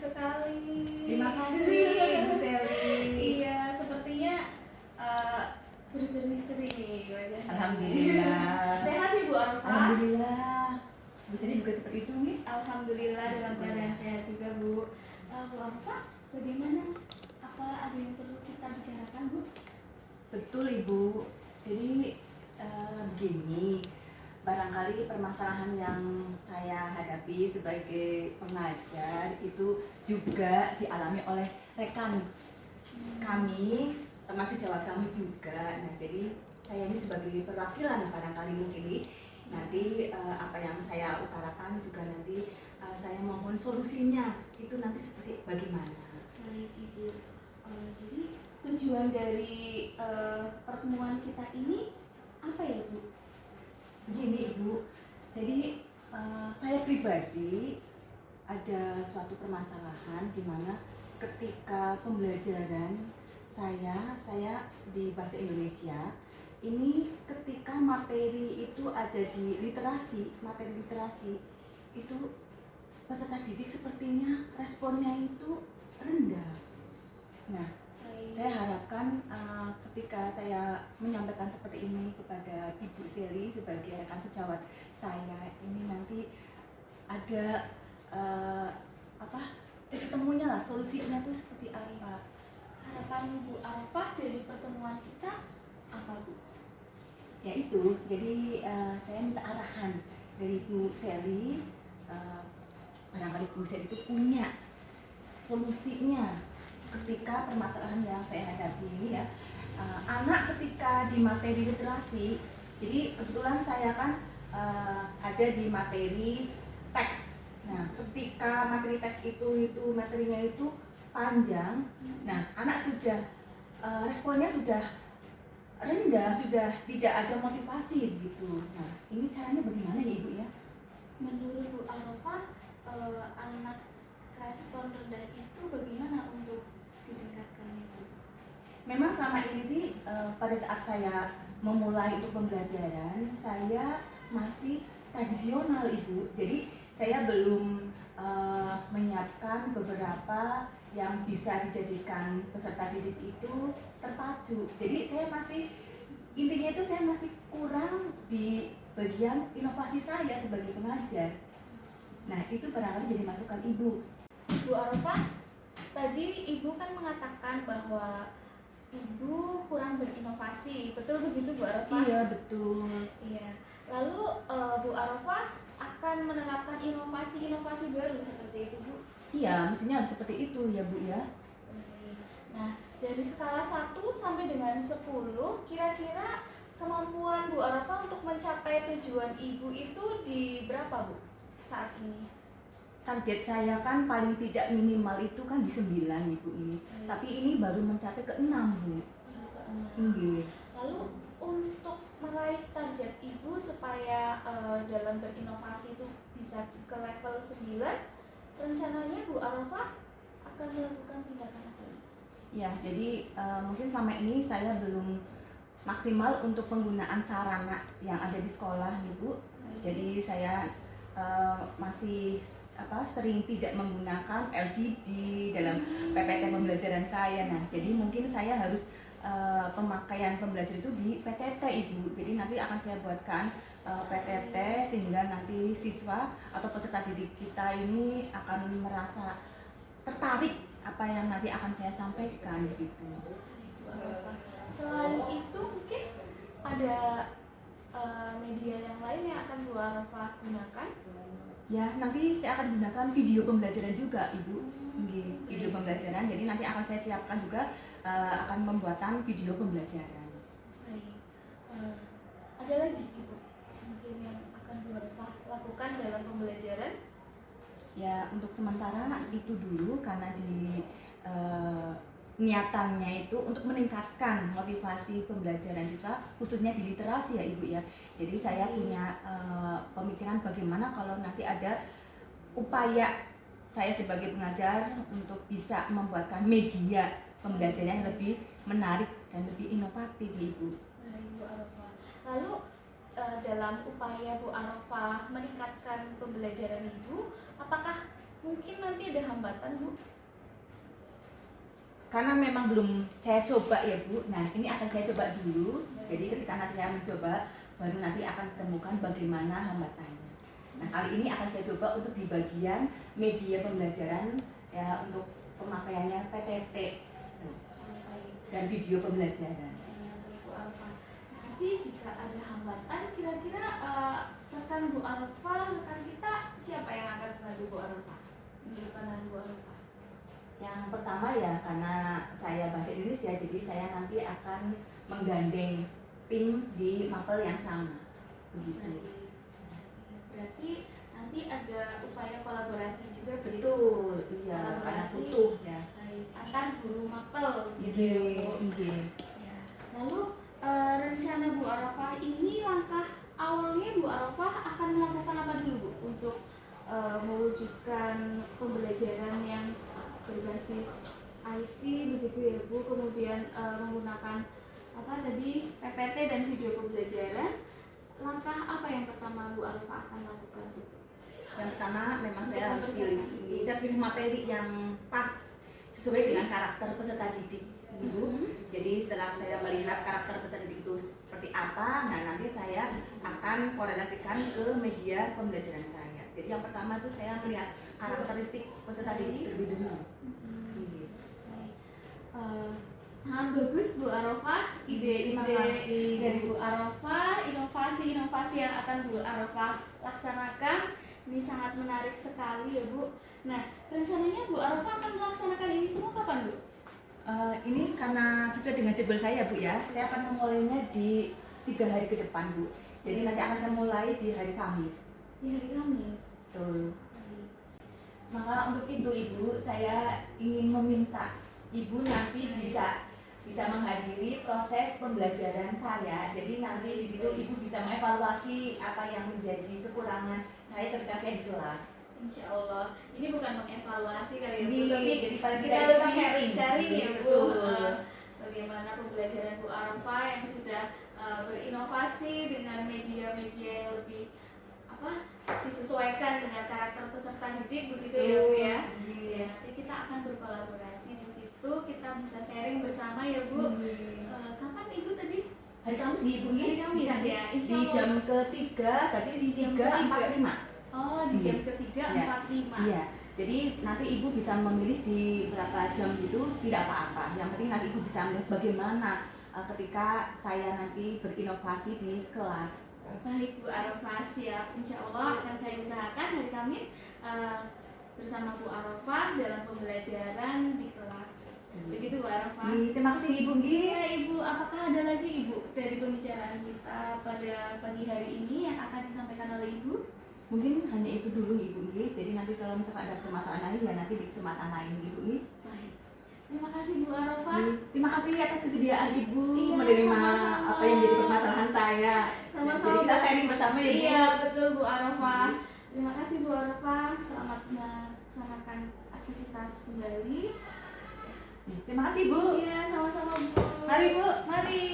sekali. Terima kasih, Bu Sally. Iya, sepertinya berseri-seri nih wajahnya. Alhamdulillah. Sehat ya Bu Arfa? Alhamdulillah. Bu Sally juga seperti itu nih. Alhamdulillah dalam keadaan sehat juga Bu. Bu Arfa, bagaimana? Apa ada yang perlu kita bicarakan Bu? Betul Ibu. Jadi begini, barangkali permasalahan yang saya hadapi sebagai pengajar itu juga dialami oleh rekan kami, teman sejawat kami juga. Nah, jadi saya ini sebagai perwakilan barangkali mungkin nanti apa yang saya utarakan juga nanti saya mohon solusinya itu nanti seperti bagaimana. Baik Ibu. Jadi tujuan dari pertemuan kita ini apa ya Bu? Begini Ibu, jadi saya pribadi ada suatu permasalahan di mana ketika pembelajaran saya di bahasa Indonesia ini ketika materi itu ada di materi literasi itu peserta didik sepertinya responnya itu rendah. Nah, saya harapkan ketika saya menyampaikan seperti ini kepada Ibu Sally sebagai rekan sejawat saya ini nanti ada titik temunya lah, solusinya tuh seperti apa. Harapan Bu Arfa dari pertemuan kita apa Bu? Ya itu, jadi saya minta arahan dari Bu Sally, barangkali Bu Sally itu punya solusinya ketika permasalahan yang saya hadapi ini ya. Anak ketika di materi literasi, jadi kebetulan saya kan ada di materi teks. Nah, ketika materi teks itu materinya itu panjang, nah anak sudah responnya sudah rendah, sudah tidak ada motivasi gitu. Nah, ini caranya bagaimana ya Ibu ya? Menurut Bu Arfa, anak respon rendah itu bagaimana untuk ditingkatkannya Bu? Memang selama ini sih pada saat saya memulai untuk pembelajaran saya masih tradisional Ibu. Jadi saya belum menyiapkan beberapa yang bisa dijadikan peserta didik itu terpacu. Jadi intinya itu saya masih kurang di bagian inovasi saya sebagai pengajar. Nah, itu barangkali jadi masukan Ibu. Bu Arfa, tadi Ibu kan mengatakan bahwa Ibu kurang berinovasi, betul begitu Bu Arfa? Iya, betul. Iya. Lalu Bu Arfa akan menerapkan inovasi-inovasi baru seperti itu Bu? Iya, mestinya harus seperti itu ya Bu ya. Nah, dari skala 1 sampai dengan 10, kira-kira kemampuan Bu Arfa untuk mencapai tujuan Ibu itu di berapa Bu saat ini? Target saya kan paling tidak minimal itu kan di 9 Ibu ini. Tapi ini baru mencapai ke 6 Bu. Baru ke 6. Iya. Lalu untuk meraih target Ibu supaya dalam berinovasi itu bisa ke level 9, rencananya Bu Arfa akan melakukan tindakan apa? Ya, jadi mungkin selama ini saya belum maksimal untuk penggunaan sarana yang ada di sekolah Ibu. Jadi saya masih sering tidak menggunakan LCD dalam PPT pembelajaran saya. Nah, jadi mungkin saya harus pemakaian pembelajaran itu di PTT Ibu. Jadi nanti akan saya buatkan PTT sehingga nanti siswa atau peserta didik kita ini akan merasa tertarik apa yang nanti akan saya sampaikan gitu. Selain itu mungkin ada media yang lain yang akan Bu Arfa gunakan? Ya, nanti saya akan gunakan video pembelajaran juga Ibu. Video pembelajaran, jadi nanti akan saya siapkan juga akan pembuatan video pembelajaran. Baik. Ada lagi Ibu mungkin yang akan Bu Arfa lakukan dalam pembelajaran? Ya, untuk sementara itu dulu karena di niatannya itu untuk meningkatkan motivasi pembelajaran siswa khususnya di literasi ya Ibu ya. Jadi saya punya pemikiran bagaimana kalau nanti ada upaya saya sebagai pengajar untuk bisa membuatkan media pembelajaran yang lebih menarik dan lebih inovatif Ibu. Baik Bu Arfa. Lalu dalam upaya Bu Arfa meningkatkan pembelajaran Ibu, apakah Mungkin nanti ada hambatan Bu. Karena memang belum saya coba ya Bu. Nah ini akan saya coba dulu. Jadi ketika nanti saya mencoba, baru nanti akan temukan bagaimana hambatannya. Nah kali ini akan saya coba untuk di bagian media pembelajaran ya, untuk pemakaiannya PTT tuh, dan video pembelajaran. Baik Bu Arfa. Nanti jika ada hambatan, kira-kira rekan Bu Arfa, rekan kita siapa yang akan membantu Bu Arfa? Di depan Bu Arfa. Yang pertama ya, karena saya bahasa Indonesia, jadi saya nanti akan menggandeng tim di mapel yang sama, begitu. Berarti nanti ada upaya kolaborasi juga Betul, iya, karena Kolaborasi. butuh ya. Baik, antar guru mapel gitu Iya, ya Bu. iya. Ya. Lalu rencana Bu Arafah ini, langkah awalnya Bu Arafah akan melakukan apa dulu Bu untuk mewujudkan pembelajaran yang berbasis IT begitu ya Bu, kemudian menggunakan apa tadi PPT dan video pembelajaran. Langkah apa yang pertama Bu Arafah akan lakukan Bu? Yang pertama memang Untuk saya harus mempersiapkan pilih, diri. saya pilih materi yang pas sesuai dengan karakter peserta didik, Ibu. Jadi setelah saya melihat karakter peserta didik itu seperti apa, nah nanti saya akan korelasikan ke media pembelajaran saya. Jadi yang pertama itu saya melihat karakteristik peserta didik terlebih dulu. Baik. Sangat bagus Bu Arafah, ide-ide Terima kasih. dari Bu Arafah, inovasi-inovasi yang akan Bu Arafah laksanakan. Ini sangat menarik sekali ya Bu. Nah, rencananya Bu Arafah akan melaksanakan ini semua kapan Bu? Ini karena sesuai dengan jadwal saya Bu ya, saya akan memulainya di 3 hari ke depan Bu. Jadi nanti akan saya mulai di hari Kamis. Di hari Kamis. Betul. Maka untuk itu Ibu, saya ingin meminta Ibu nanti bisa menghadiri proses pembelajaran saya. Jadi nanti di situ Ibu bisa mengevaluasi apa yang menjadi kekurangan saya ketika saya di kelas. Insya Allah. Ini bukan mengevaluasi kali ya Bu, Ini tapi jadi paling kita tidak kita lebih sharing. ya Bu. Betul. Bagaimana pembelajaran Bu Arafah yang sudah berinovasi dengan media-media yang lebih disesuaikan dengan karakter peserta didik begitu ya Bu ya. Ya, nanti kita akan berkolaborasi di situ, kita bisa sharing bersama ya Bu. Kapan Ibu tadi? Hari Kamis Ibu Hari Kamis bisa ya, di insya Allah. jam ketiga, berarti di Jam 3.45. Oh, di jam ketiga Iya. 45. Iya. Jadi nanti Ibu bisa memilih di berapa jam itu tidak apa-apa. Yang penting nanti Ibu bisa melihat bagaimana ketika saya nanti berinovasi di kelas. Baik Bu Arafah, siap. Insya Allah akan saya usahakan hari Kamis bersama Bu Arafah dalam pembelajaran di kelas. Begitu Bu Arafah. Terima kasih Ibu. Iya Ibu, apakah ada lagi Ibu dari pembicaraan kita pada pagi hari ini yang akan disampaikan oleh Ibu? Mungkin hanya itu dulu Ibu. Jadi nanti kalau misalkan ada permasalahan lain ya nanti di kesempatan lain Ibu. Baik. Terima kasih Bu Arafah. Terima kasih atas kesediaan Ibu Iya, menerima sama-sama. apa yang jadi permasalahan saya. Sama-sama. Jadi kita sharing bersama ya Bu. Iya, betul Bu Arafah. Terima kasih Bu Arafah. Selamat melaksanakan aktivitas kembali. Terima kasih Bu. Iya, sama-sama Bu. Mari Bu. Mari.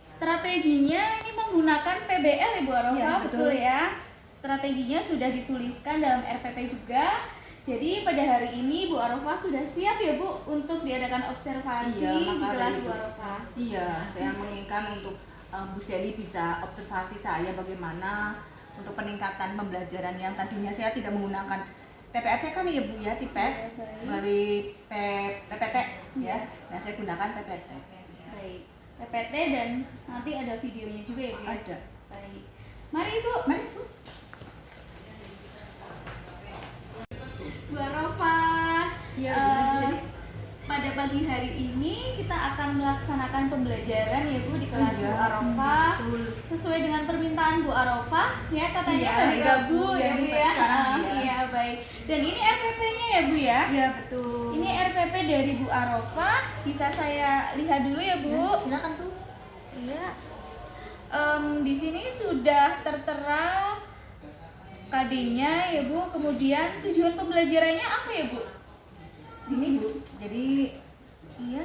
Strateginya ini menggunakan PBL ya Bu Arafah, Iya, betul betul. ya. Strateginya sudah dituliskan dalam RPP juga. Jadi pada hari ini Bu Arafah sudah siap ya Bu untuk diadakan observasi Iya, di maka kelas dari Bu itu. Arafah. Iya, saya menginginkan untuk Bu Sally bisa observasi saya bagaimana untuk peningkatan pembelajaran yang tadinya saya tidak menggunakan TPAC kan ya Bu ya, TIPEK Iya, baik. melalui PPT ya. Nah, saya gunakan PPT. Baik. PPT dan nanti ada videonya juga ya Bu ya? Ada. Baik. Mari Bu. Mari Bu. Bu Arafah. Iya, eh, Bu Sally. pada pagi hari ini kita akan melaksanakan pembelajaran ya Bu di kelas Iya, Bu Arafah. betul. Sesuai dengan permintaan Bu Arafah ya, katanya Iya, hari hari Rabu Rabu, ya yang Bu mulai ya. sekarang, iya. Iya, baik. Dan ini RPP-nya ya Bu ya. Iya, betul. Ini RPP dari Bu Arafah. Bisa saya lihat dulu ya Bu? Silakan tuh. Iya. Di sini sudah tertera KD-nya ya Bu. Kemudian tujuan pembelajarannya apa ya Bu? Di sini Bu. Jadi Iya.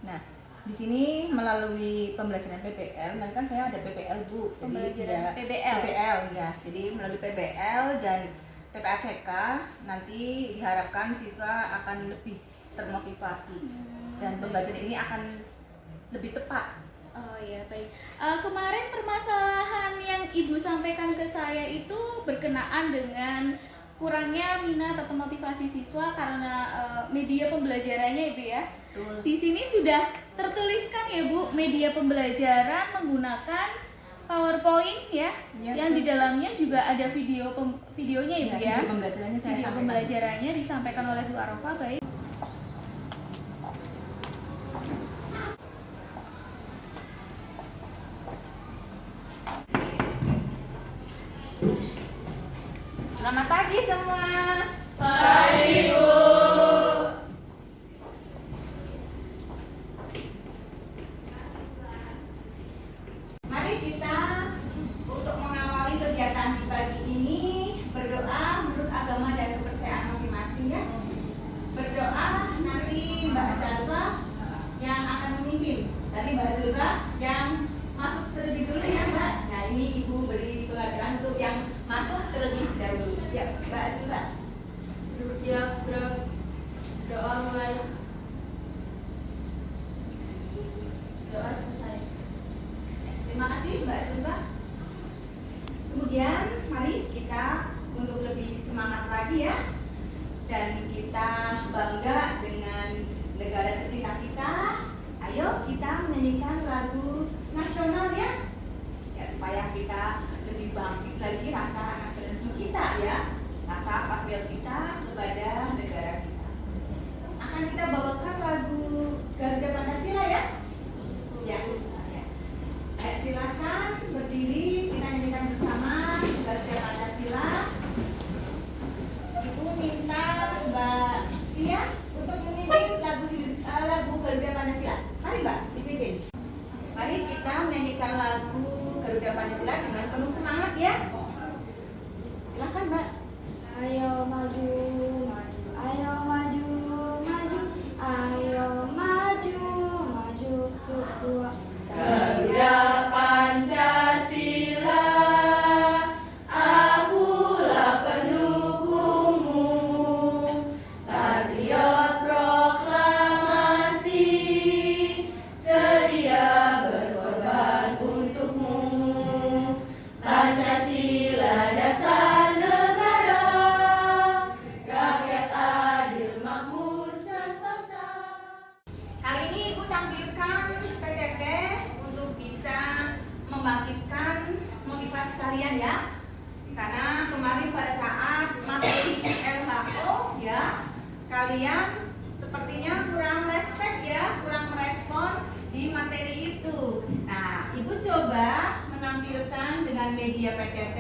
nah, di sini melalui pembelajaran PBL, nanti kan saya ada PBL Bu, Pembelajaran jadi PBL. PBL ya, jadi melalui PBL dan PPACK nanti diharapkan siswa akan lebih termotivasi dan pembelajaran ini akan lebih tepat. Oh ya baik. Kemarin permasalahan yang Ibu sampaikan ke saya itu berkenaan dengan kurangnya minat atau motivasi siswa karena media pembelajarannya Ibu ya. Betul. Di sini sudah tertuliskan ya Bu, media pembelajaran menggunakan PowerPoint ya, Ya, yang di dalamnya juga ada videonya Ibu ya. Video pembelajarannya saya Video sampaikan. pembelajarannya disampaikan oleh Bu Arafah, baik. Selamat pagi semua. Mari kita untuk mengawali kegiatan di pagi ini berdoa menurut agama dan kepercayaan masing-masing ya. Berdoa nanti Mbak Zalfa yang akan memimpin. Tadi Mbak Zalfa yang masuk terlebih dulu ya Mbak. Nah ini Ibu beri pelajaran untuk yang masuk terlebih dahulu. Ya Mbak Zalfa. Siap, gerak. Doa mulai. Doa selesai. Terima kasih Mbak Zalfa. Kemudian mari kita untuk lebih semangat lagi ya, dan kita bangga dengan negara tercinta kita. Ayo kita menyanyikan lagu nasional ya, supaya kita lebih bangkit lagi rasa nasionalisme kita ya, rasa patriot kita kepada negara kita. Akan kita bawakan lagu Garuda Pancasila ya. Ya. Silakan berdiri, kita nyanyikan bersama Garuda Pancasila. Ibu minta Mbak Tia untuk memimpin lagu Garuda Pancasila. Mari Mbak, dipimpin. Mari kita menyanyikan lagu Garuda Pancasila dengan penuh semangat ya. Silakan Mbak. Ayo maju, maju, ayo maju, maju, ayo maju, maju berdua. Garuda Pancasila, akulah pendukungmu, patriot proklamasi, sedia berkorban untukmu. Pancasila dasar negara, rakyat adil makmur sentosa. Kali ini Ibu tampilkan PTT untuk bisa membangkitkan motivasi kalian ya. Karena kemarin pada saat materi LHO ya, kalian sepertinya kurang respect ya, kurang merespon di materi itu. Nah, Ibu coba menampilkan dengan media PTT,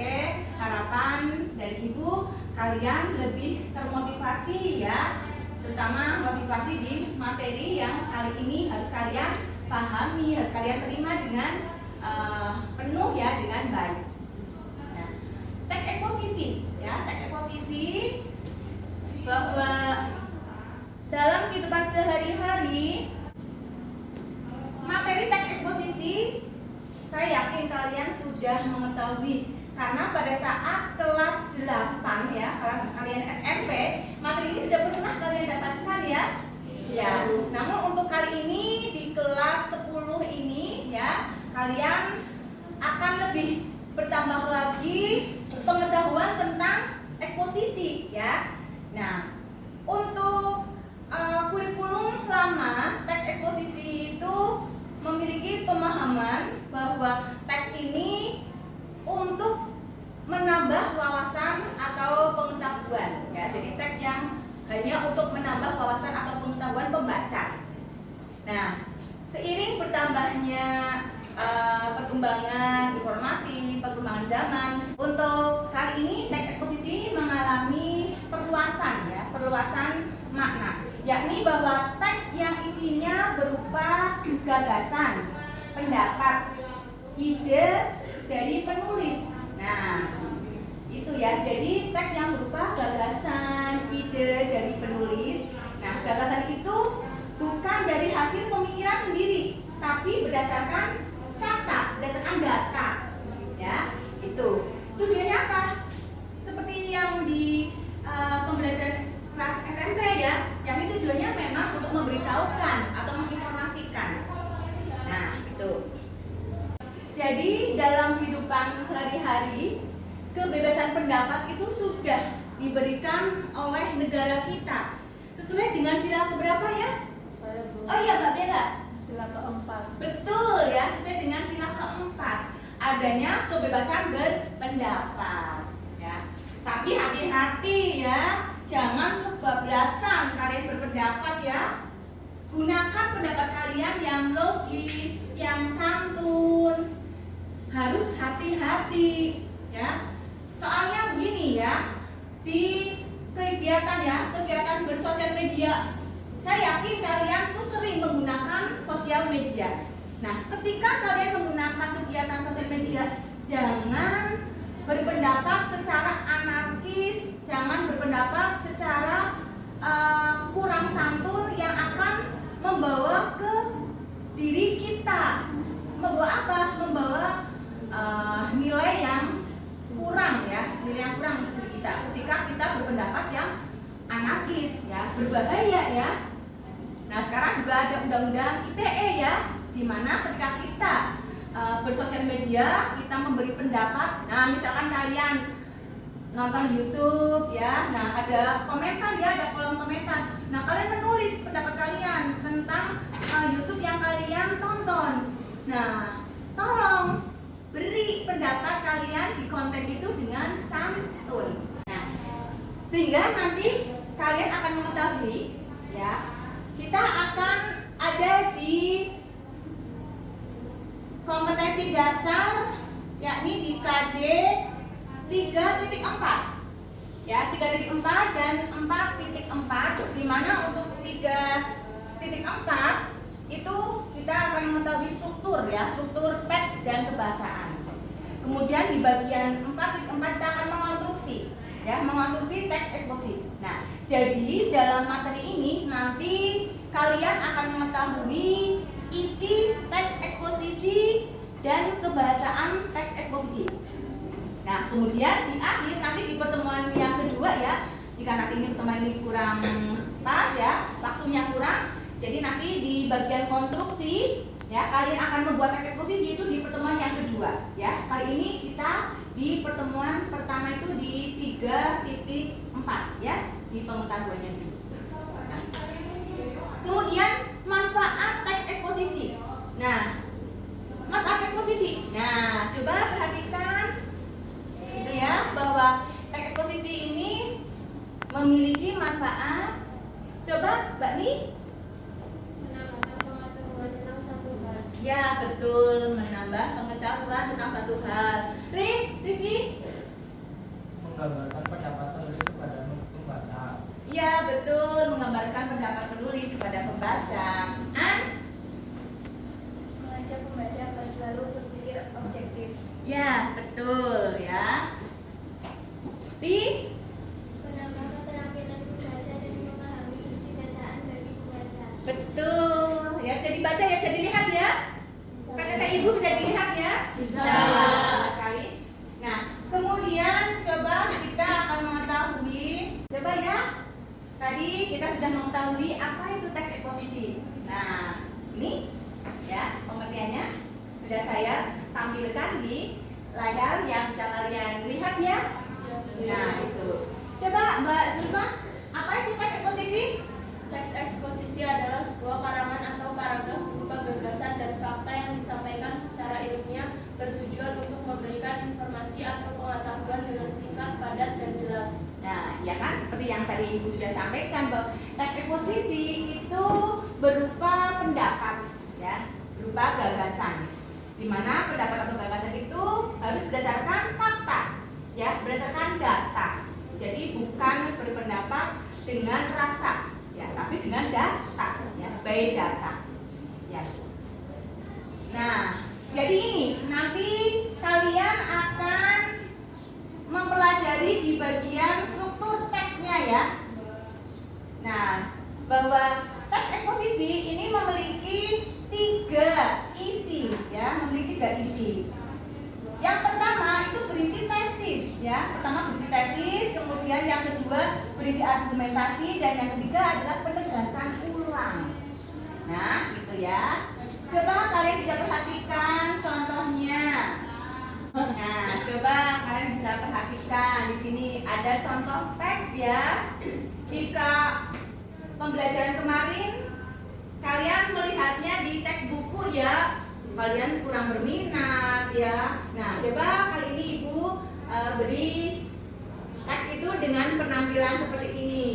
harapan dari Ibu kalian lebih termotivasi ya, terutama motivasi di materi yang kali ini harus kalian pahami, harus kalian terima dengan penuh ya, dengan baik. Nah, teks eksposisi ya, teks eksposisi bahwa dalam kehidupan sehari-hari materi teks eksposisi saya yakin kalian sudah mengetahui, karena pada saat kelas 8 ya, kalau kalian SMP, materi ini sudah pernah kalian dapatkan ya. Ya, namun untuk kali ini di kelas 10 ini ya, kalian akan lebih bertambah lagi pengetahuan tentang eksposisi ya. Nah, untuk kurikulum lama, teks eksposisi itu memiliki pemahaman bahwa teks ini untuk menambah wawasan atau pengetahuan ya. Jadi teks yang hanya untuk menambah wawasan atau pengetahuan pembaca. Nah, seiring bertambahnya perkembangan informasi, perkembangan zaman, untuk kali ini teks eksposisi mengalami perluasan ya, perluasan makna, yakni bahwa teks yang isinya berupa gagasan, pendapat, ide dari penulis. Nah, itu ya, jadi teks yang berupa gagasan, ide dari penulis. Nah, gagasan itu bukan dari hasil pemikiran sendiri, tapi berdasarkan fakta, berdasarkan data. Ya, itu. Tujuannya apa? Seperti yang di pembelajaran kelas SMP ya, yang ini tujuannya memang untuk memberitahukan atau menginformasikan. Nah, itu. Jadi dalam kehidupan sehari-hari, kebebasan pendapat itu sudah diberikan oleh negara kita sesuai dengan sila keberapa ya? Saya Bu. Oh iya Mbak Bella. Sila keempat. Betul ya, sesuai dengan sila keempat, adanya kebebasan berpendapat ya. Tapi hati-hati ya, jangan kebablasan kalian berpendapat ya. Gunakan pendapat kalian yang logis, yang santun. Harus hati-hati ya. Soalnya begini ya, di kegiatan bersosial media, saya yakin kalian tuh sering menggunakan sosial media. Nah, ketika kalian menggunakan kegiatan sosial media, jangan berpendapat secara anarkis, jangan berpendapat secara kurang santun yang akan membawa ke diri kita. Membawa apa? Membawa nilai yang kurang ya, nilai yang kurang untuk diri kita ketika kita berpendapat yang anarkis ya, berbahaya ya. Nah, sekarang juga ada undang-undang ITE ya, di mana ketika kita bersosial media, kita memberi pendapat. Nah, misalkan kalian nonton YouTube ya, nah ada komentar ya, ada kolom komentar. Nah, kalian menulis pendapat kalian tentang YouTube yang kalian tonton. Nah, tolong beri pendapat kalian di konten itu dengan santun. Nah, sehingga nanti kalian akan mengetahui ya, kita akan ada di kompetensi dasar, yakni di KD 3.4 ya, 3.4 dan 4.4, di mana untuk 3.4 itu kita akan mengetahui struktur ya, struktur teks dan kebahasaan. Kemudian di bagian 4.4 kita akan mengonstruksi ya, mengonstruksi teks eksposisi. Nah, jadi dalam materi ini nanti kalian akan mengetahui isi teks eksposisi dan kebahasaan teks eksposisi. Nah, kemudian di akhir nanti di pertemuan yang kedua ya, jika nanti ini pertemuan ini kurang pas ya, waktunya kurang, jadi nanti di bagian konstruksi ya, kalian akan membuat teks eksposisi itu di pertemuan yang kedua ya. Kali ini kita di pertemuan pertama itu di 3.4 ya, di pengetahuannya dulu. Nah, kemudian manfaat teks eksposisi. Nah, manfaat eksposisi. Nah, coba perhatikan itu ya, bahwa teks eksposisi ini memiliki manfaat. Coba Mbak Ni. Ya, betul, menambah pengetahuan tentang satu hal. Rifki? Menggambarkan pendapat penulis kepada pembaca. Ya, betul, menggambarkan pendapat penulis kepada pembaca. An? Mengajak pembaca agar selalu berpikir objektif. Ya, betul ya. Di? Menambah keterampilan membaca dan memahami isi bacaan bagi pembaca. Betul. Ya, jadi baca ya, jadi lihat ya. Kata ibu bisa dilihat ya? Bisa. Sekali. Nah, kemudian coba kita akan mengetahui, coba ya. Tadi kita sudah mengetahui apa itu teks eksposisi. Nah, ini ya pengertiannya sudah saya tampilkan di layar yang bisa kalian lihat ya. Nah, itu. Coba Mbak Zulma, apa itu teks eksposisi? Teks eksposisi adalah sebuah karangan atau paragraf berupa gagasan dan fakta yang disampaikan secara ilmiah bertujuan untuk memberikan informasi atau pengetahuan dengan singkat, padat, dan jelas. Nah, ya kan seperti yang tadi Ibu sudah sampaikan bahwa teks eksposisi itu berupa pendapat ya, berupa gagasan. Di mana pendapat atau gagasan itu harus berdasarkan fakta ya, berdasarkan data. Jadi bukan berpendapat dengan rasa ya, tapi dengan data ya, by data ya. Nah, jadi ini nanti kalian akan mempelajari di bagian struktur teksnya ya. Nah, bahwa teks eksposisi ini memiliki 3 argumentasi, dan yang ketiga adalah penegasan ulang. Nah, gitu ya. Coba kalian bisa perhatikan contohnya. Nah, coba kalian bisa perhatikan di sini ada contoh teks ya. Jika pembelajaran kemarin kalian melihatnya di teks buku ya, kalian kurang berminat ya. Nah, coba kali ini Ibu beri teks itu dengan penampilan seperti ini.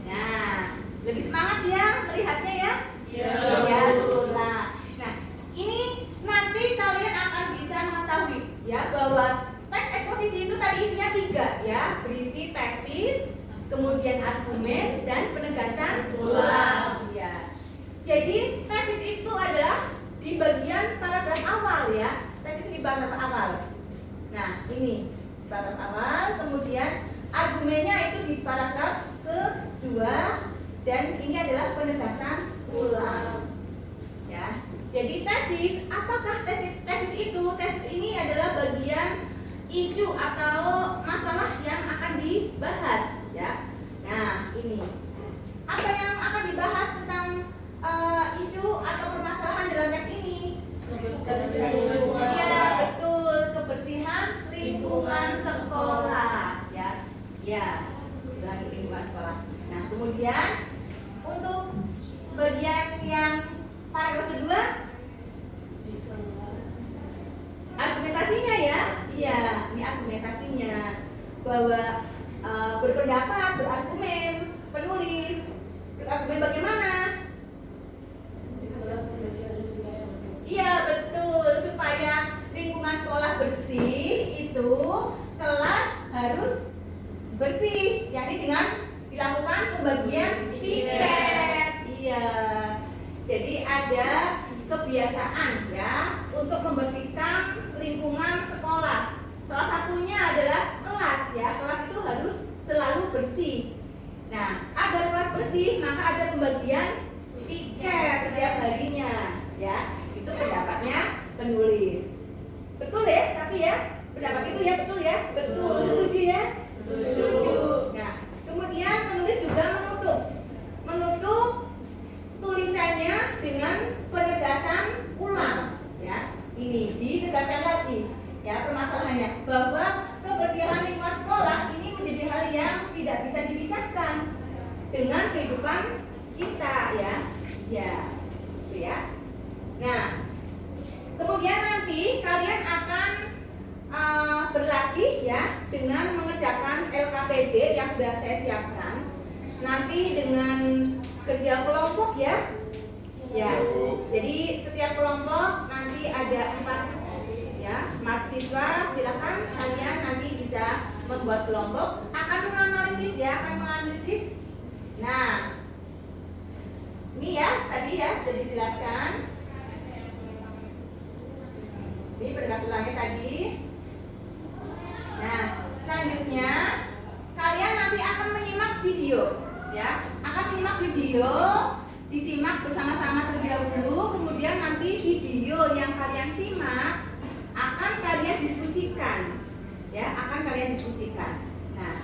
Nah, lebih semangat ya melihatnya ya? Ya, syukurlah. Nah, ini nanti kalian akan bisa mengetahui ya bahwa teks eksposisi itu tadi isinya 3 ya, berisi tesis, kemudian argumen, dan penegasan ulang. Ya. Jadi tesis itu adalah di bagian paragraf awal ya. Tesis itu di paragraf awal. Nah, ini paragraf awal, kemudian argumennya itu di paragraf kedua, dan ini adalah penegasan ulang. Ya. Jadi tesis, apakah tesis itu? Tesis ini adalah bagian isu atau masalah yang akan dibahas ya. Nah, ini apa yang akan dibahas tentang isu atau permasalahan dalam teks ini? Ya, betul, kebersihan lingkungan sekolah ya. Ya, lingkungan sekolah. Nah, kemudian untuk bagian yang paragraf kedua, argumentasinya ya. Iya, ini argumentasinya bahwa berpendapat, berargumen, penulis berargumen bagaimana? Iya, betul, supaya lingkungan sekolah bersih itu kelas harus bersih, yakni dengan dilakukan pembagian piket. Iya. Jadi ada kebiasaan ya untuk membersihkan lingkungan sekolah. Salah satunya adalah kelas ya. Kelas itu harus selalu bersih. Nah, agar kelas bersih maka ada pembagian piket setiap harinya ya. Itu pendapatnya penulis. Betul ya? Tapi ya, pendapat itu ya betul ya? Betul. Setuju ya? Setuju. Nah, kemudian penulis juga menutup tulisannya dengan penegasan ulang ya. Ini ditegaskan lagi ya permasalahannya bahwa kebersihan lingkungan sekolah ini menjadi hal yang tidak bisa dipisahkan dengan kehidupan kita ya. Ya. Gitu ya. Nah, kemudian nanti kalian akan berlatih ya dengan mengerjakan LKPD yang sudah saya siapkan. Nanti dengan kerja kelompok ya. Ya. Jadi setiap kelompok nanti ada 4 ya, mahasiswa. Silakan kalian nanti bisa membuat kelompok, akan menganalisis ya, Nah, ini ya tadi ya sudah dijelaskan. Ini penegasan ulangnya tadi. Nah, selanjutnya kalian nanti akan menyimak video ya, disimak bersama-sama terlebih dahulu, kemudian nanti video yang kalian simak akan kalian diskusikan ya, Nah,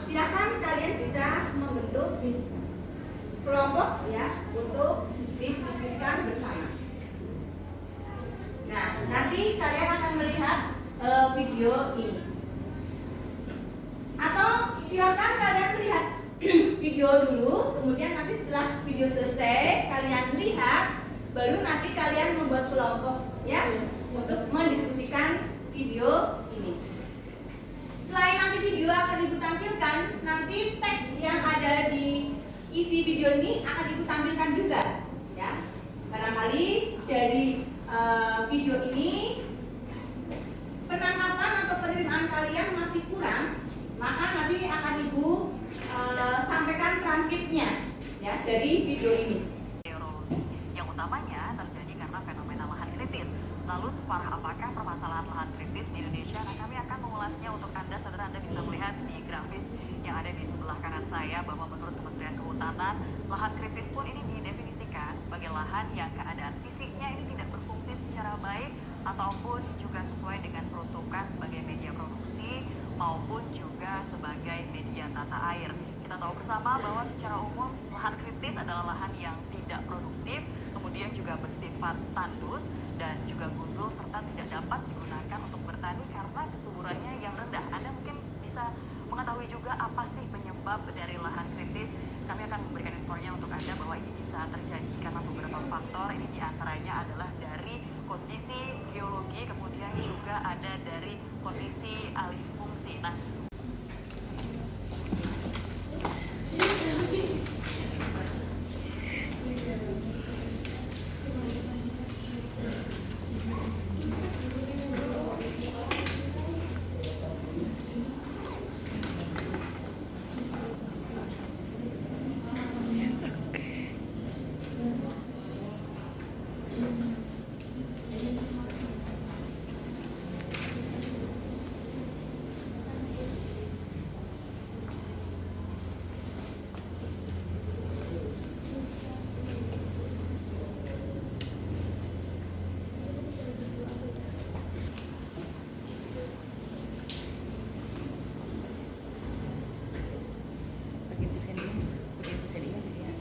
silakan kalian bisa membentuk kelompok ya untuk diskusikan bersama. Nah, nanti kalian akan melihat video ini. Atau silakan kalian melihat video dulu, kemudian nanti setelah video selesai kalian lihat, baru nanti kalian membuat kelompok ya untuk mendiskusikan video ini. Selain nanti video akan ibu tampilkan, nanti teks yang ada di isi video ini akan ibu tampilkan juga ya. Barangkali dari video ini penangkapan atau penerimaan kalian masih kurang, maka nanti akan ibu sampaikan transkripnya ya dari video ini. Yang utamanya terjadi karena fenomena lahan kritis. Lalu separah apakah permasalahan lahan kritis di Indonesia? Nah, kami akan mengulasnya untuk Anda, saudara. Anda bisa melihat di grafis yang ada di sebelah kanan saya bahwa menurut Kementerian Kehutanan, lahan kritis pun ini didefinisikan sebagai lahan yang keadaan fisiknya ini tidak berfungsi secara baik ataupun juga sesuai dengan peruntukan sebagai media produksi maupun juga sebagai media tata air. Kita tahu bersama bahwa alih fungsi. Nah, Bagian pusat ini dilihat.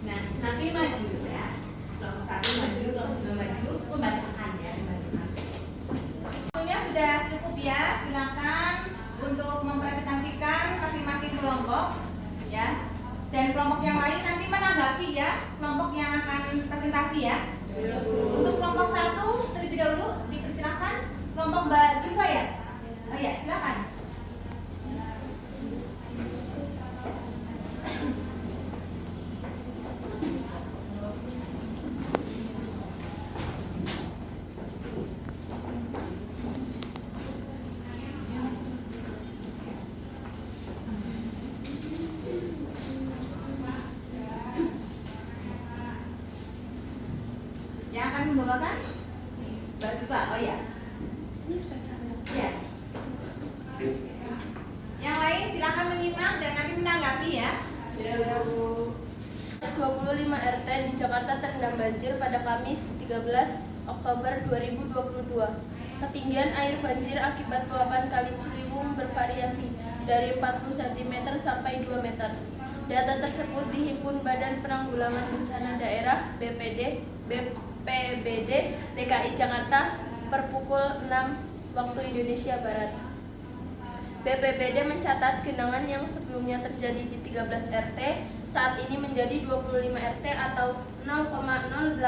Nah, nanti maju ya. Kelompok 1 maju, kelompok 2 maju, membacakan ya, membacakan. Waktunya sudah cukup ya, silakan untuk mempresentasikan masing-masing kelompok ya. Dan kelompok yang lain nanti menanggapi ya, kelompok yang akan presentasi ya. Untuk kelompok 1 terlebih dahulu dipersilakan kelompok Mbak Zulfa ya. Oh ya, silakan. Yang akan membawakan Mbak Zulfa. Oh ya. Ya. Yang lain silakan menyimak dan nanti menanggapi ya. 25 RT di Jakarta terendam banjir pada Kamis 13 Oktober 2022. Ketinggian air banjir akibat luapan Kali Ciliwung bervariasi dari 40 cm sampai 2 meter. Data tersebut dihimpun Badan Penanggulangan Bencana Daerah BPBD DKI Jakarta per pukul 6 waktu Indonesia Barat. BPBD mencatat genangan yang sebelumnya terjadi di 13 RT saat ini menjadi 25 RT atau 0,082%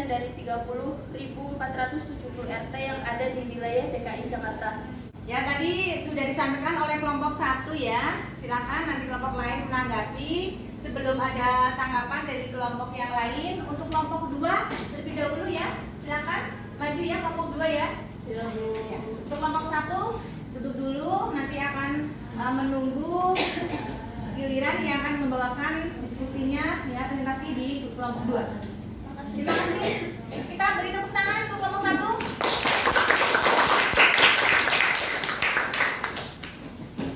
dari 30.470 RT yang ada di wilayah DKI Jakarta. Ya, tadi sudah disampaikan oleh kelompok 1 ya. Silakan nanti kelompok lain menanggapi sebelum ada tanggapan dari kelompok yang lain. Untuk kelompok 2 terlebih dahulu ya. Silakan maju ya kelompok 2 ya. Ya. Untuk kelompok 1 duduk dulu, nanti akan menunggu giliran yang akan membawakan diskusinya ya, presentasi di kelompok 2. Terima kasih. Kita beri tepuk tangan untuk kelompok 1.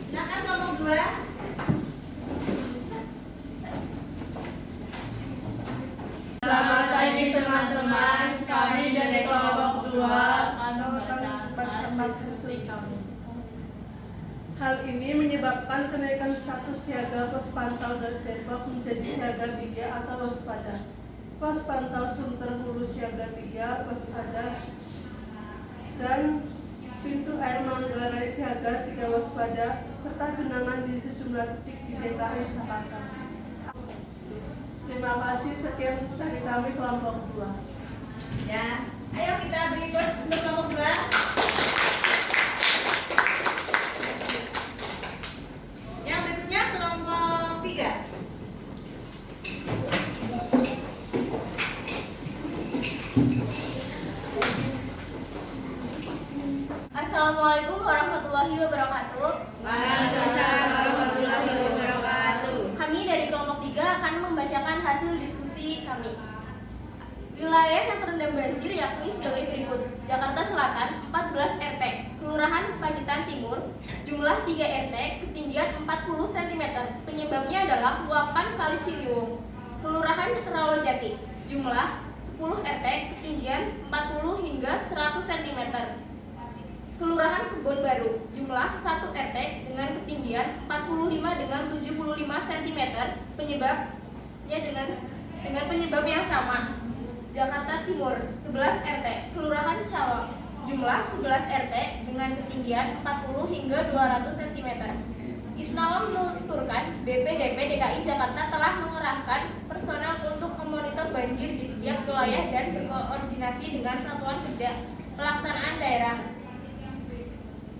Silakan kelompok 2. Selamat pagi teman-teman, kami dari kelompok 2 akan membacakan diskusi kami. Hal ini menyebabkan kenaikan status siaga pos pantau dari Depok menjadi siaga 3 atau waspada. Pos pantau Sunter Hulu siaga 3 waspada dan pintu air Manggarai siaga 3 waspada serta genangan di sejumlah titik di DKI Jakarta. Terima kasih, sekian dari kami kelompok 2. Ya, ayo kita beri tepuk untuk kelompok 2. Yang berikutnya kelompok 3. Assalamualaikum warahmatullahi wabarakatuh. Waalaikumsalam warahmatullahi wabarakatuh. Kami dari kelompok 3 akan membacakan hasil diskusi kami. Wilayah yang terendam banjir yakni sebagai berikut: Jakarta Selatan 14 RT, Kelurahan Pacitan Timur, jumlah 3 RT, ketinggian 40 cm. Penyebabnya adalah luapan Kali Ciliwung. Kelurahan Rawajati, jumlah 10 RT, ketinggian 40 hingga 100 cm. Kelurahan Kebon Baru, jumlah 1 RT dengan ketinggian 45 dengan 75 cm. Penyebabnya dengan penyebab yang sama. Jakarta Timur, 11 RT, Kelurahan Cawang, jumlah 11 RT dengan ketinggian 40 hingga 200 cm. Isnawa menuturkan BPDP DKI Jakarta telah mengerahkan personel untuk memonitor banjir di setiap wilayah dan berkoordinasi dengan satuan kerja pelaksanaan daerah.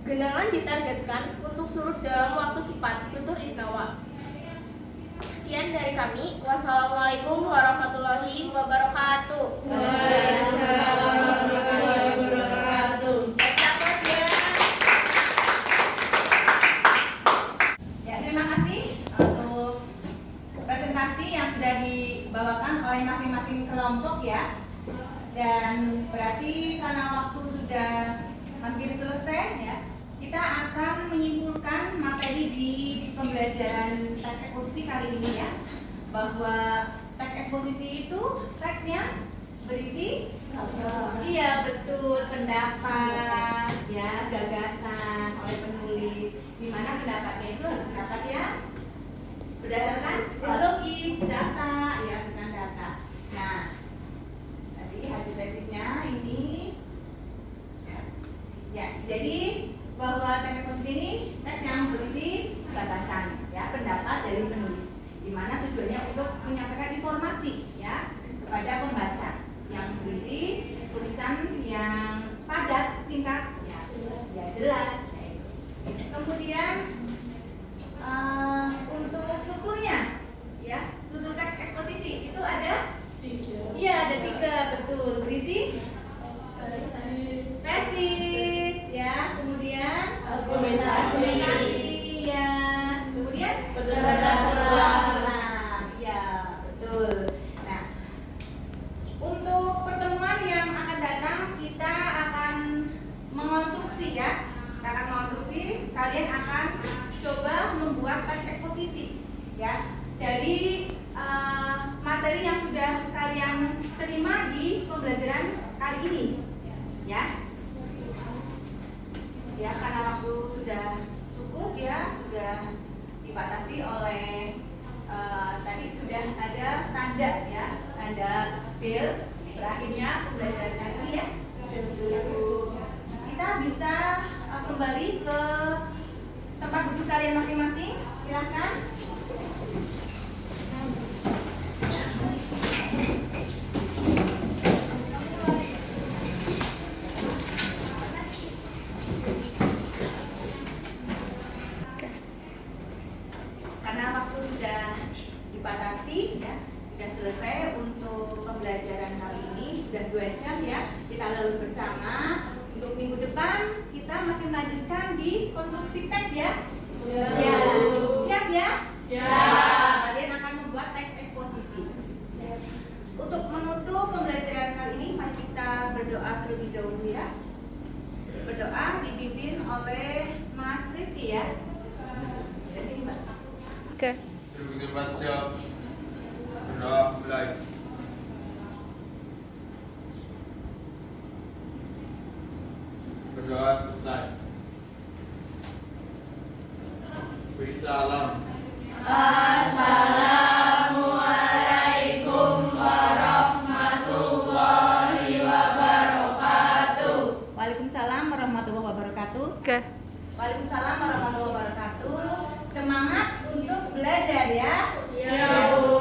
Genangan ditargetkan untuk surut dalam waktu cepat, tutur Isnawa. Sekian dari kami. Wassalamualaikum warahmatullahi wabarakatuh. Waalaikumsalam warahmatullahi wabarakatuh. Ya, terima kasih untuk presentasi yang sudah dibawakan oleh masing-masing kelompok ya. Dan berarti karena waktu sudah hampir selesai ya, kita akan menyimpulkan materi di pembelajaran teks eksposisi kali ini ya, bahwa teks eksposisi itu teks yang berisi iya betul pendapat ya, gagasan oleh penulis, di mana pendapatnya itu harus pendapat ya berdasarkan logik, data ya, berdasarkan data. Nah, tadi hasil tesisnya ini ya, jadi bahwa teks eksposisi ini teks yang berisi gagasan ya, pendapat dari penulis, di mana tujuannya untuk menyampaikan informasi ya kepada pembaca yang berisi tulisan yang padat, singkat ya, jelas. Kemudian untuk strukturnya ya, struktur teks eksposisi itu ada iya, ada 3 betul, berisi tesis ya, kemudian Argumentasi. ya, kemudian Penjelasan ulang ya, betul. Nah, untuk pertemuan yang akan datang kita akan mengonstruksi ya, kita akan mengonstruksi, kalian akan coba membuat teks eksposisi ya dari materi yang sudah kalian terima di pembelajaran kali ini ya. Ya, karena waktu sudah cukup ya, sudah dibatasi oleh tadi sudah ada tanda ya, tanda bel berakhirnya pembelajaran kali ini ya. Kita bisa kembali ke tempat duduk kalian masing-masing, silahkan. Karena waktu sudah dibatasi ya, sudah selesai untuk pembelajaran kali ini, sudah 2 jam ya kita lalui bersama. Untuk minggu depan kita masih melanjutkan di konstruksi teks ya. Ya, siap ya? Siap. Kalian akan membuat teks eksposisi. Untuk menutup pembelajaran kali ini, mari kita berdoa terlebih dahulu ya. Berdoa dipimpin oleh Mas Rifki ya. Dari sini, Mbak. Oke. Terima kasih. Berdoa mulai. Berdoa selesai. Beri salam. Assalamualaikum warahmatullahi wabarakatuh. Waalaikumsalam warahmatullahi wabarakatuh. Oke. Waalaikumsalam warahmatullahi wabarakatuh. Semangat untuk belajar ya. Ya, Bu.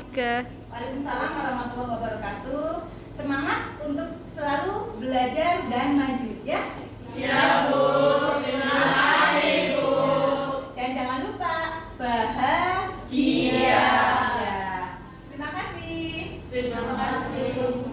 Oke. Waalaikumsalam warahmatullahi wabarakatuh. Semangat untuk selalu belajar dan maju ya. Ya, Bu. Terima kasih, Bu. Dan jangan lupa bahagia. Ya. Terima kasih. Terima kasih, Bu.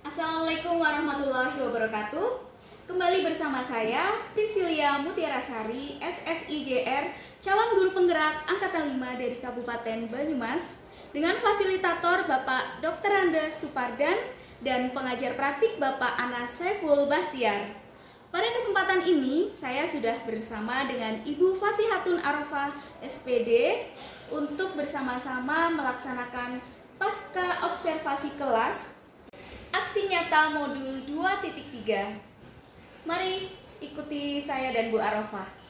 Assalamualaikum warahmatullahi wabarakatuh. Kembali bersama saya Priscilia Mutiarasari, SSIGR, calon guru penggerak angkatan 5 dari Kabupaten Banyumas, dengan fasilitator Bapak Dr. Andes Supardan dan pengajar praktik Bapak Anas Saiful Bahtiar. Pada kesempatan ini, saya sudah bersama dengan Ibu Fasihatun Arafah SPD untuk bersama-sama melaksanakan pasca observasi kelas Aksi Nyata Modul 2.3. Mari ikuti saya dan Bu Arafah.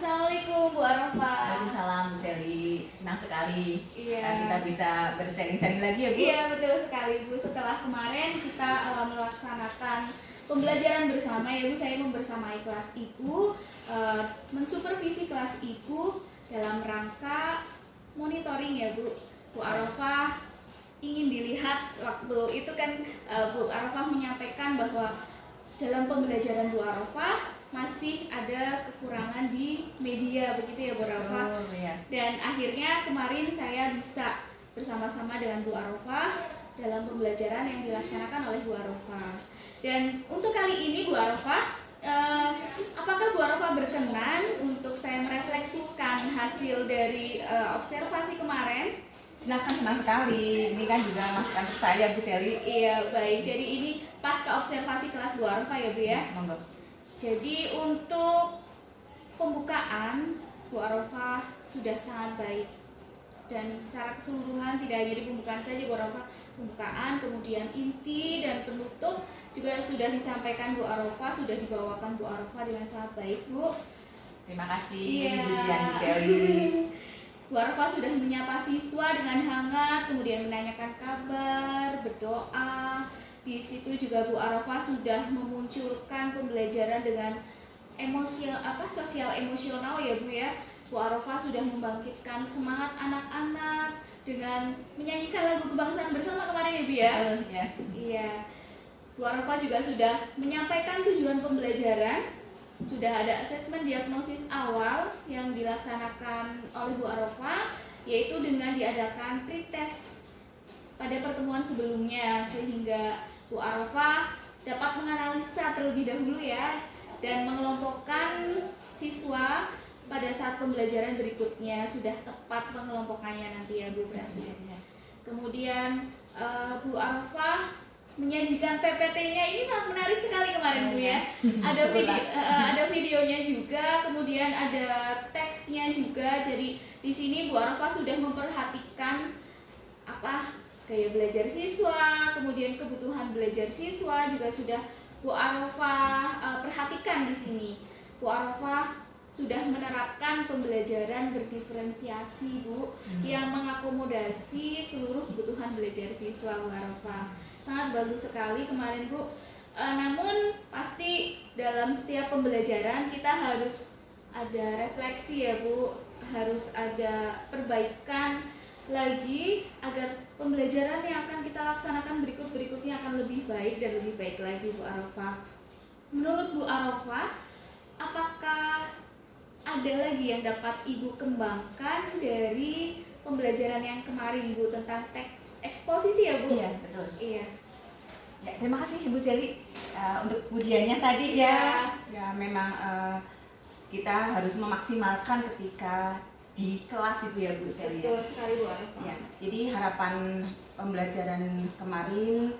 Assalamualaikum Bu Arafah. Waalaikumsalam Bu Seli, senang sekali Iya. kita bisa bersharing-sharing lagi ya Bu. Iya betul sekali Bu. Setelah kemarin kita melaksanakan pembelajaran bersama ya Bu, saya membersamai kelas Ibu, mensupervisi kelas Ibu dalam rangka monitoring ya Bu. Bu Arafah ingin dilihat waktu itu kan Bu Arafah menyampaikan bahwa dalam pembelajaran Bu Arafah masih ada kekurangan di media begitu ya Bu Arafah. Oh, iya. Dan akhirnya kemarin saya bisa bersama-sama dengan Bu Arafah dalam pembelajaran yang dilaksanakan oleh Bu Arafah. Dan untuk kali ini Bu Arafah, apakah Bu Arafah berkenan untuk saya merefleksikan hasil dari observasi kemarin? Silakan, senang sekali. Ini kan juga masukan untuk saya Bu Seli. Iya baik, jadi ini pasca observasi kelas Bu Arafah ya Bu ya. Monggo. Jadi untuk pembukaan Bu Arafah sudah sangat baik, dan secara keseluruhan tidak hanya di pembukaan saja Bu Arafah, pembukaan kemudian inti dan penutup juga sudah disampaikan Bu Arafah, sudah dibawakan Bu Arafah dengan sangat baik Bu. Terima kasih Iya. pujian Bu Seli. Bu Arafah sudah menyapa siswa dengan hangat, kemudian menanyakan kabar, berdoa. Di situ juga Bu Arafah sudah memunculkan pembelajaran dengan sosial emosional ya Bu ya. Bu Arafah sudah membangkitkan semangat anak-anak dengan menyanyikan lagu kebangsaan bersama kemarin ya Bu ya. Ya. Iya. Bu Arafah juga sudah menyampaikan tujuan pembelajaran. Sudah ada asesmen diagnosis awal yang dilaksanakan oleh Bu Arafah, yaitu dengan diadakan pretest pada pertemuan sebelumnya, sehingga Bu Arafah dapat menganalisa terlebih dahulu ya, dan mengelompokkan siswa pada saat pembelajaran berikutnya. Sudah tepat pengelompokannya nanti ya Bu berarti. Kemudian Bu Arafah menyajikan PPT-nya, ini sangat menarik sekali kemarin Bu ya. Ada videonya juga, kemudian ada teksnya juga. Jadi di sini Bu Arafah sudah memperhatikan gaya belajar siswa, kemudian kebutuhan belajar siswa juga sudah Bu Arafah perhatikan di sini. Bu Arafah sudah menerapkan pembelajaran berdiferensiasi Bu, yang mengakomodasi seluruh kebutuhan belajar siswa Bu Arafah. Sangat bagus sekali kemarin Bu. Namun pasti dalam setiap pembelajaran kita harus ada refleksi ya Bu, harus ada perbaikan lagi agar pembelajaran yang akan kita laksanakan berikutnya akan lebih baik dan lebih baik lagi Bu Arafah. Menurut Bu Arafah, apakah ada lagi yang dapat Ibu kembangkan dari pembelajaran yang kemarin Bu tentang teks eksposisi ya Bu? Iya, betul. Iya. Ya, terima kasih Ibu Seli untuk pujiannya tadi ya. Ya memang kita harus memaksimalkan ketika di kelas itu ya Bu Seli. Betul sekali Bu Arafah. Ya, jadi harapan pembelajaran kemarin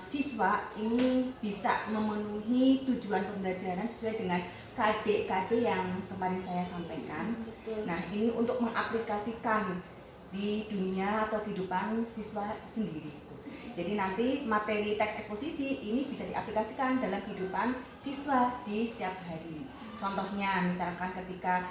siswa ini bisa memenuhi tujuan pembelajaran sesuai dengan KD yang kemarin saya sampaikan. Betul. Nah, ini untuk mengaplikasikan di dunia atau kehidupan siswa sendiri. Jadi nanti materi teks eksposisi ini bisa diaplikasikan dalam kehidupan siswa di setiap hari. Contohnya misalkan ketika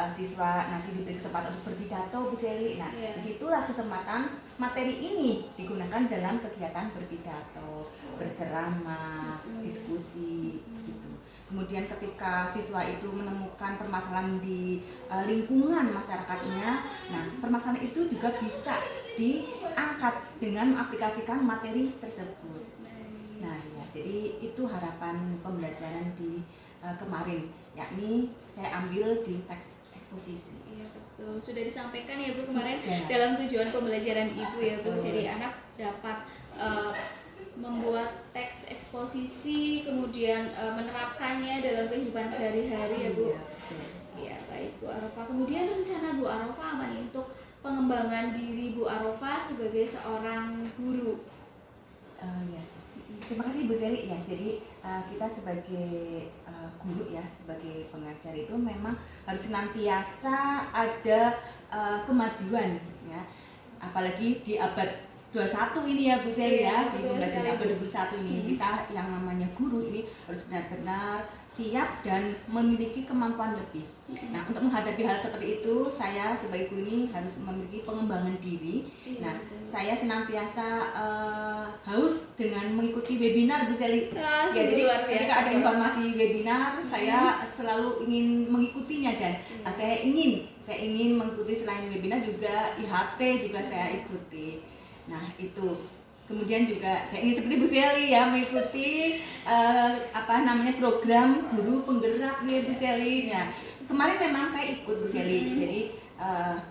siswa nanti diberi kesempatan untuk berpidato Bu Seli. Nah, disitulah kesempatan materi ini digunakan dalam kegiatan berpidato, berceramah, diskusi gitu. Kemudian ketika siswa itu menemukan permasalahan di lingkungan masyarakatnya, nah permasalahan itu juga bisa diangkat dengan mengaplikasikan materi tersebut. Nah ya, jadi itu harapan pembelajaran di kemarin, yakni saya ambil di teks eksposisi. Iya betul, sudah disampaikan ya Bu kemarin Ya. dalam tujuan pembelajaran Ibu ya Bu. Jadi anak dapat membuat teks eksposisi, kemudian menerapkannya dalam kehidupan sehari-hari ya Bu. Iya baik Bu Arafah. Kemudian rencana Bu Arafah apa nih untuk pengembangan diri Bu Arafah sebagai seorang guru? Ya. Terima kasih Bu Seli ya. Jadi kita sebagai guru ya, sebagai pengajar itu memang harus senantiasa ada kemajuan ya. Apalagi di abad 21 ini ya Bu Seli Iya, ya, di betul pembelajaran sekali, abad Bu. 21 ini kita yang namanya guru ini harus benar-benar siap dan memiliki kemampuan lebih. Nah, untuk menghadapi hal seperti itu, saya sebagai guru ini harus memiliki pengembangan diri. Iya, Nah, betul. saya senantiasa haus dengan mengikuti webinar Bu Seli. Ah, Ya, jadi luar biasa, ketika ada Bu. informasi webinar, saya selalu ingin mengikutinya dan saya ingin mengikuti selain webinar juga IHT juga saya ikuti. Nah, itu. Kemudian juga saya ingin seperti Bu Seli ya mengikuti program guru penggerak nih Bu Seli. Nah, kemarin memang saya ikut Bu Seli. Jadi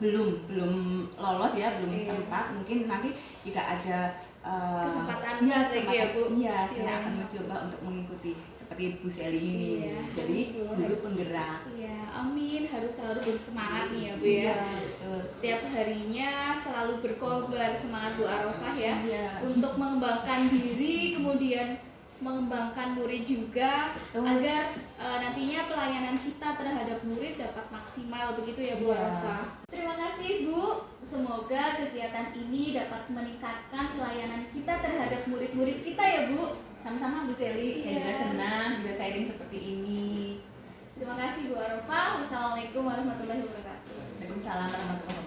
belum lolos ya, belum Iya. sempat. Mungkin nanti jika ada Kesempatan iya, lagi ya, Bu. Iya, Iya. saya akan mencoba untuk mengikuti seperti Bu Seli ini. Iya, Jadi harus, Bu, guru harus. penggerak. Iya, amin, harus selalu bersemangat nih ya Bu ya. Iya, betul. Setiap harinya selalu berkorban, semangat Bu Arofah ya, Iya. untuk mengembangkan diri, kemudian mengembangkan murid juga, Betul. agar nantinya pelayanan kita terhadap murid dapat maksimal, begitu ya Bu Iya. Arofah. Terima kasih Bu, semoga kegiatan ini dapat meningkatkan pelayanan kita terhadap murid-murid kita ya Bu. Sama-sama Bu Seli, saya Iya. juga senang bisa sharing seperti ini. Terima kasih Bu Arofah. Wassalamualaikum warahmatullahi wabarakatuh. Waalaikumsalam warahmatullahi wabarakatuh.